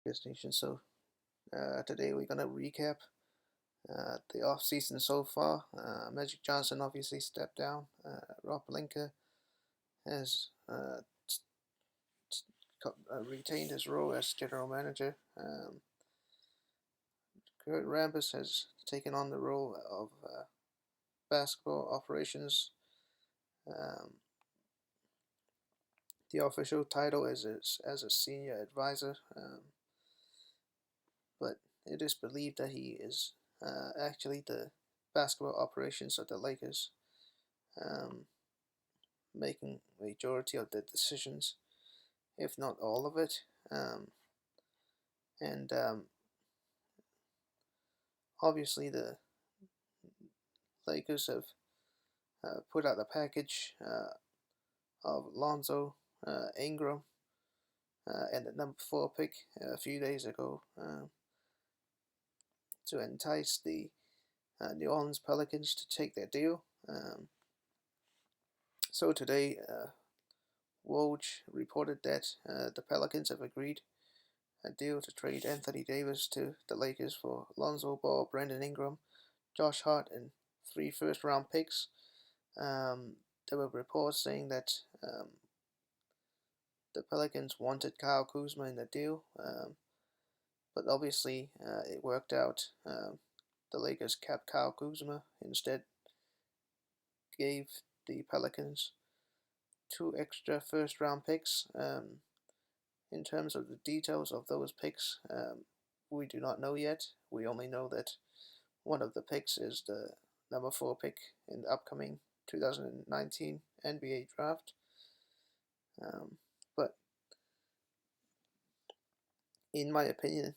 destination. So today we're gonna recap the off season so far. Magic Johnson obviously stepped down. Rob Pelinka has retained his role as general manager. Kurt Rambis has taken on the role of basketball operations. Um, the official title is as a senior advisor, but it is believed that he is actually the basketball operations of the Lakers, um, making majority of the decisions, if not all of it. And Obviously, the Lakers have put out the package of Lonzo, Ingram, and the number 4 pick a few days ago to entice the New Orleans Pelicans to take their deal. So today, Woj reported that the Pelicans have agreed a deal to trade Anthony Davis to the Lakers for Lonzo Ball, Brandon Ingram, Josh Hart, and 3 first-round picks. There were reports saying that the Pelicans wanted Kyle Kuzma in the deal, but obviously it worked out. The Lakers kept Kyle Kuzma, instead gave the Pelicans 2 extra first-round picks. In terms of the details of those picks, we do not know yet. We only know that one of the picks is the number 4 pick in the upcoming 2019 NBA draft. But in my opinion,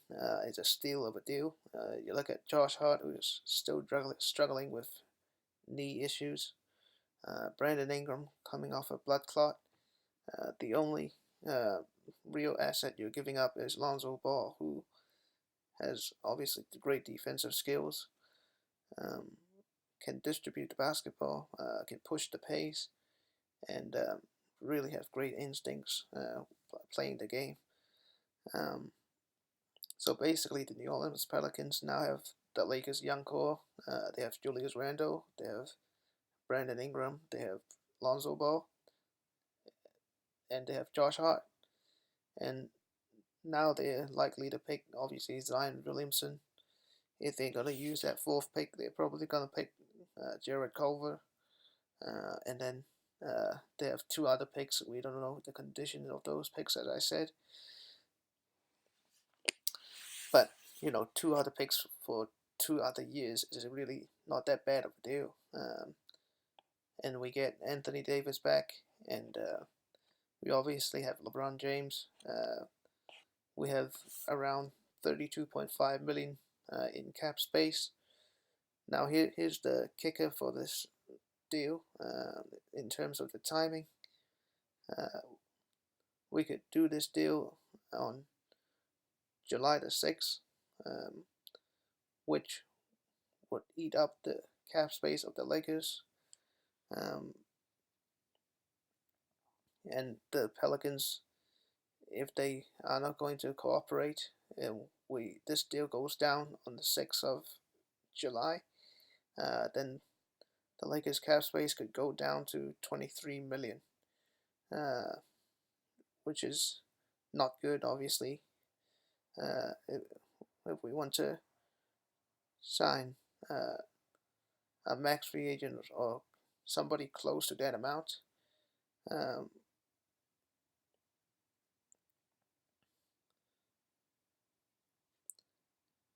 it's a steal of a deal. You look at Josh Hart, who's still struggling with knee issues. Brandon Ingram coming off a blood clot. The only real asset you're giving up is Lonzo Ball, who has obviously great defensive skills, can distribute the basketball, can push the pace, and really have great instincts playing the game. So basically, the New Orleans Pelicans now have the Lakers' young core. They have Julius Randle, they have Brandon Ingram, they have Lonzo Ball, and they have Josh Hart. And now they're likely to pick, obviously, Zion Williamson. If they're going to use that 4th pick, they're probably going to pick Jared Culver. And then they have 2 other picks. We don't know the condition of those picks, as I said. But, 2 other picks for 2 other years is really not that bad of a deal. And we get Anthony Davis back, and we obviously have LeBron James. We have around 32.5 million in cap space. Now here's the kicker for this deal in terms of the timing. We could do this deal on July the 6th, which would eat up the cap space of the Lakers. And the Pelicans, if they are not going to cooperate, and this deal goes down on the 6th of July, then the Lakers' cap space could go down to 23 million, which is not good, obviously. If we want to sign a max free agent or somebody close to that amount,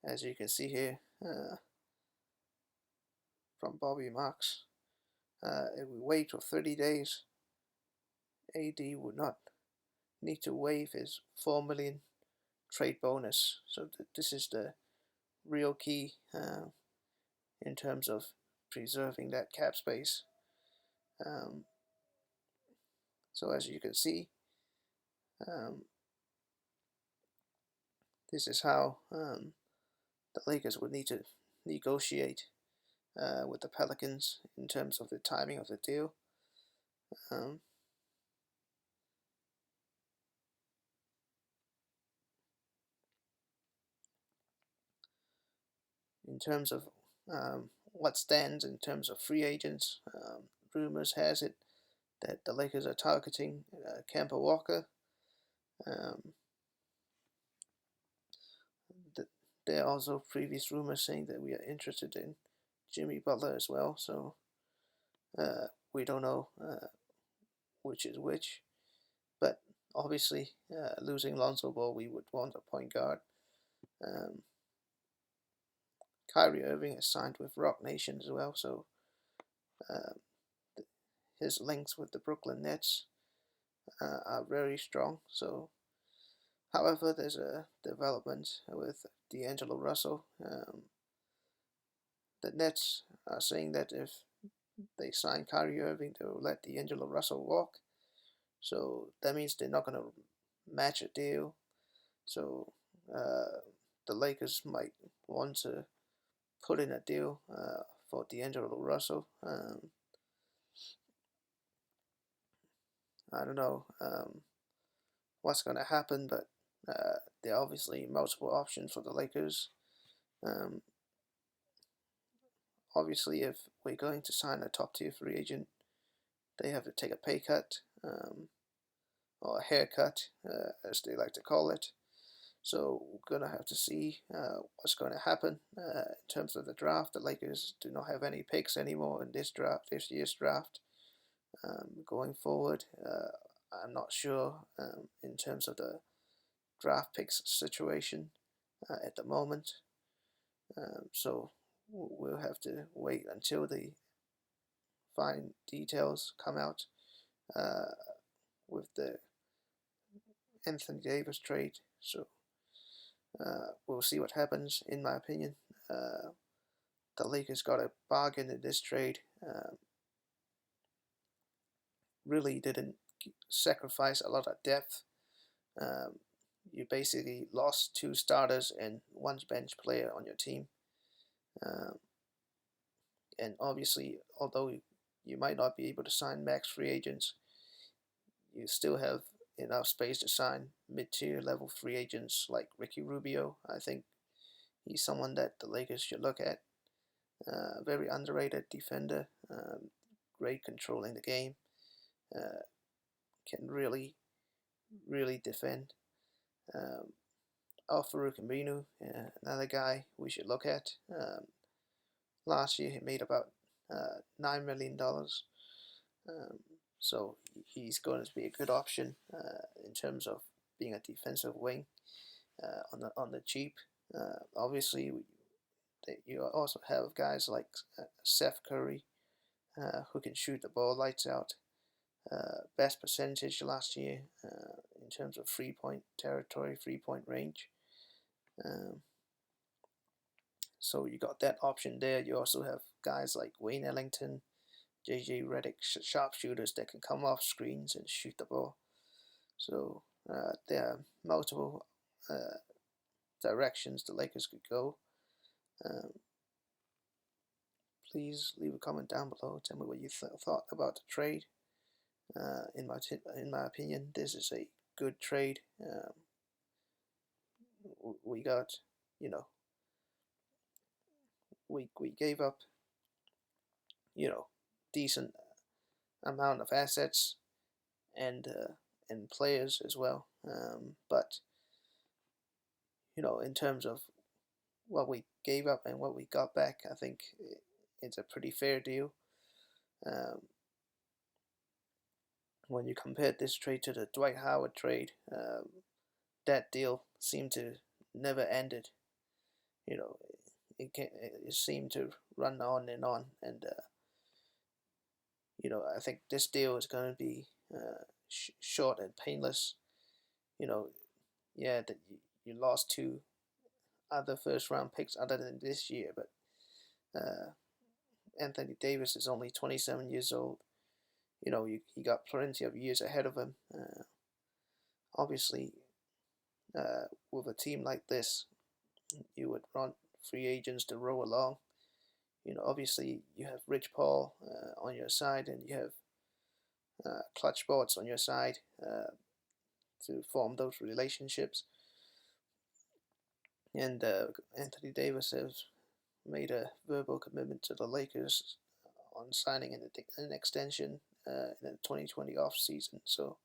as you can see here from Bobby Marks, if we wait for 30 days, AD would not need to waive his 4 million trade bonus. So this is the real key in terms of preserving that cap space. So as you can see, this is how the Lakers would need to negotiate with the Pelicans in terms of the timing of the deal. in terms of what stands in terms of free agents, rumors has it that the Lakers are targeting Kemba Walker. Um, there are also previous rumors saying that we are interested in Jimmy Butler as well. So we don't know which is which. But obviously, losing Lonzo Ball, we would want a point guard. Um, Kyrie Irving has signed with Rock Nation as well, so uh, his links with the Brooklyn Nets are very strong. So, however, there's a development with D'Angelo Russell. The Nets are saying that if they sign Kyrie Irving, they will let D'Angelo Russell walk. So that means they're not going to match a deal. So the Lakers might want to put in a deal for D'Angelo Russell. I don't know what's going to happen, but there are obviously multiple options for the Lakers. Um, Obviously, if we're going to sign a top tier free agent, they have to take a pay cut or a haircut, as they like to call it. So we're gonna have to see what's going to happen in terms of the draft. The Lakers do not have any picks anymore in this year's draft. Going forward, I'm not sure in terms of the draft picks situation at the moment. So we'll have to wait until the fine details come out uh, with the Anthony Davis trade. So we'll see what happens. In my opinion, the Lakers got a bargain in this trade. Really didn't sacrifice a lot of depth. Um, you basically lost two starters and one bench player on your team. Um, and obviously, although you might not be able to sign max free agents, you still have enough space to sign mid-tier level free agents like Ricky Rubio. I think he's someone that the Lakers should look at. Very underrated defender, great controlling the game, can really defend. Um, Al-Farouq Aminu, another guy we should look at. Last year he made about $9 million. Um, so he's going to be a good option in terms of being a defensive wing on the cheap. Obviously, you also have guys like Seth Curry who can shoot the ball lights out. Best percentage last year in terms of 3-point territory, 3-point range. Um, so you got that option there. You also have guys like Wayne Ellington, JJ Redick, sharpshooters that can come off screens and shoot the ball. So there are multiple directions the Lakers could go. Um, please leave a comment down below. Tell me what you thought about the trade. In my opinion, this is a good trade. We got, you know, we gave up, decent amount of assets and players as well. But in terms of what we gave up and what we got back, I think it's a pretty fair deal. Um, when you compare this trade to the Dwight Howard trade, that deal seemed to never ended. You know, it seemed to run on and on, and I think this deal is going to be short and painless. Yeah, that you lost two other first round picks other than this year, but Anthony Davis is only 27 years old. He got plenty of years ahead of him. Obviously, with a team like this, you would want free agents to roll along. Obviously you have Rich Paul on your side, and you have Clutch Sports on your side to form those relationships. And Anthony Davis has made a verbal commitment to the Lakers on signing an extension in the 2020 off season. So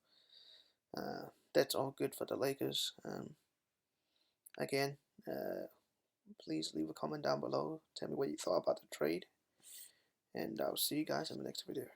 that's all good for the Lakers. Again, please leave a comment down below. Tell me what you thought about the trade, and I'll see you guys in the next video.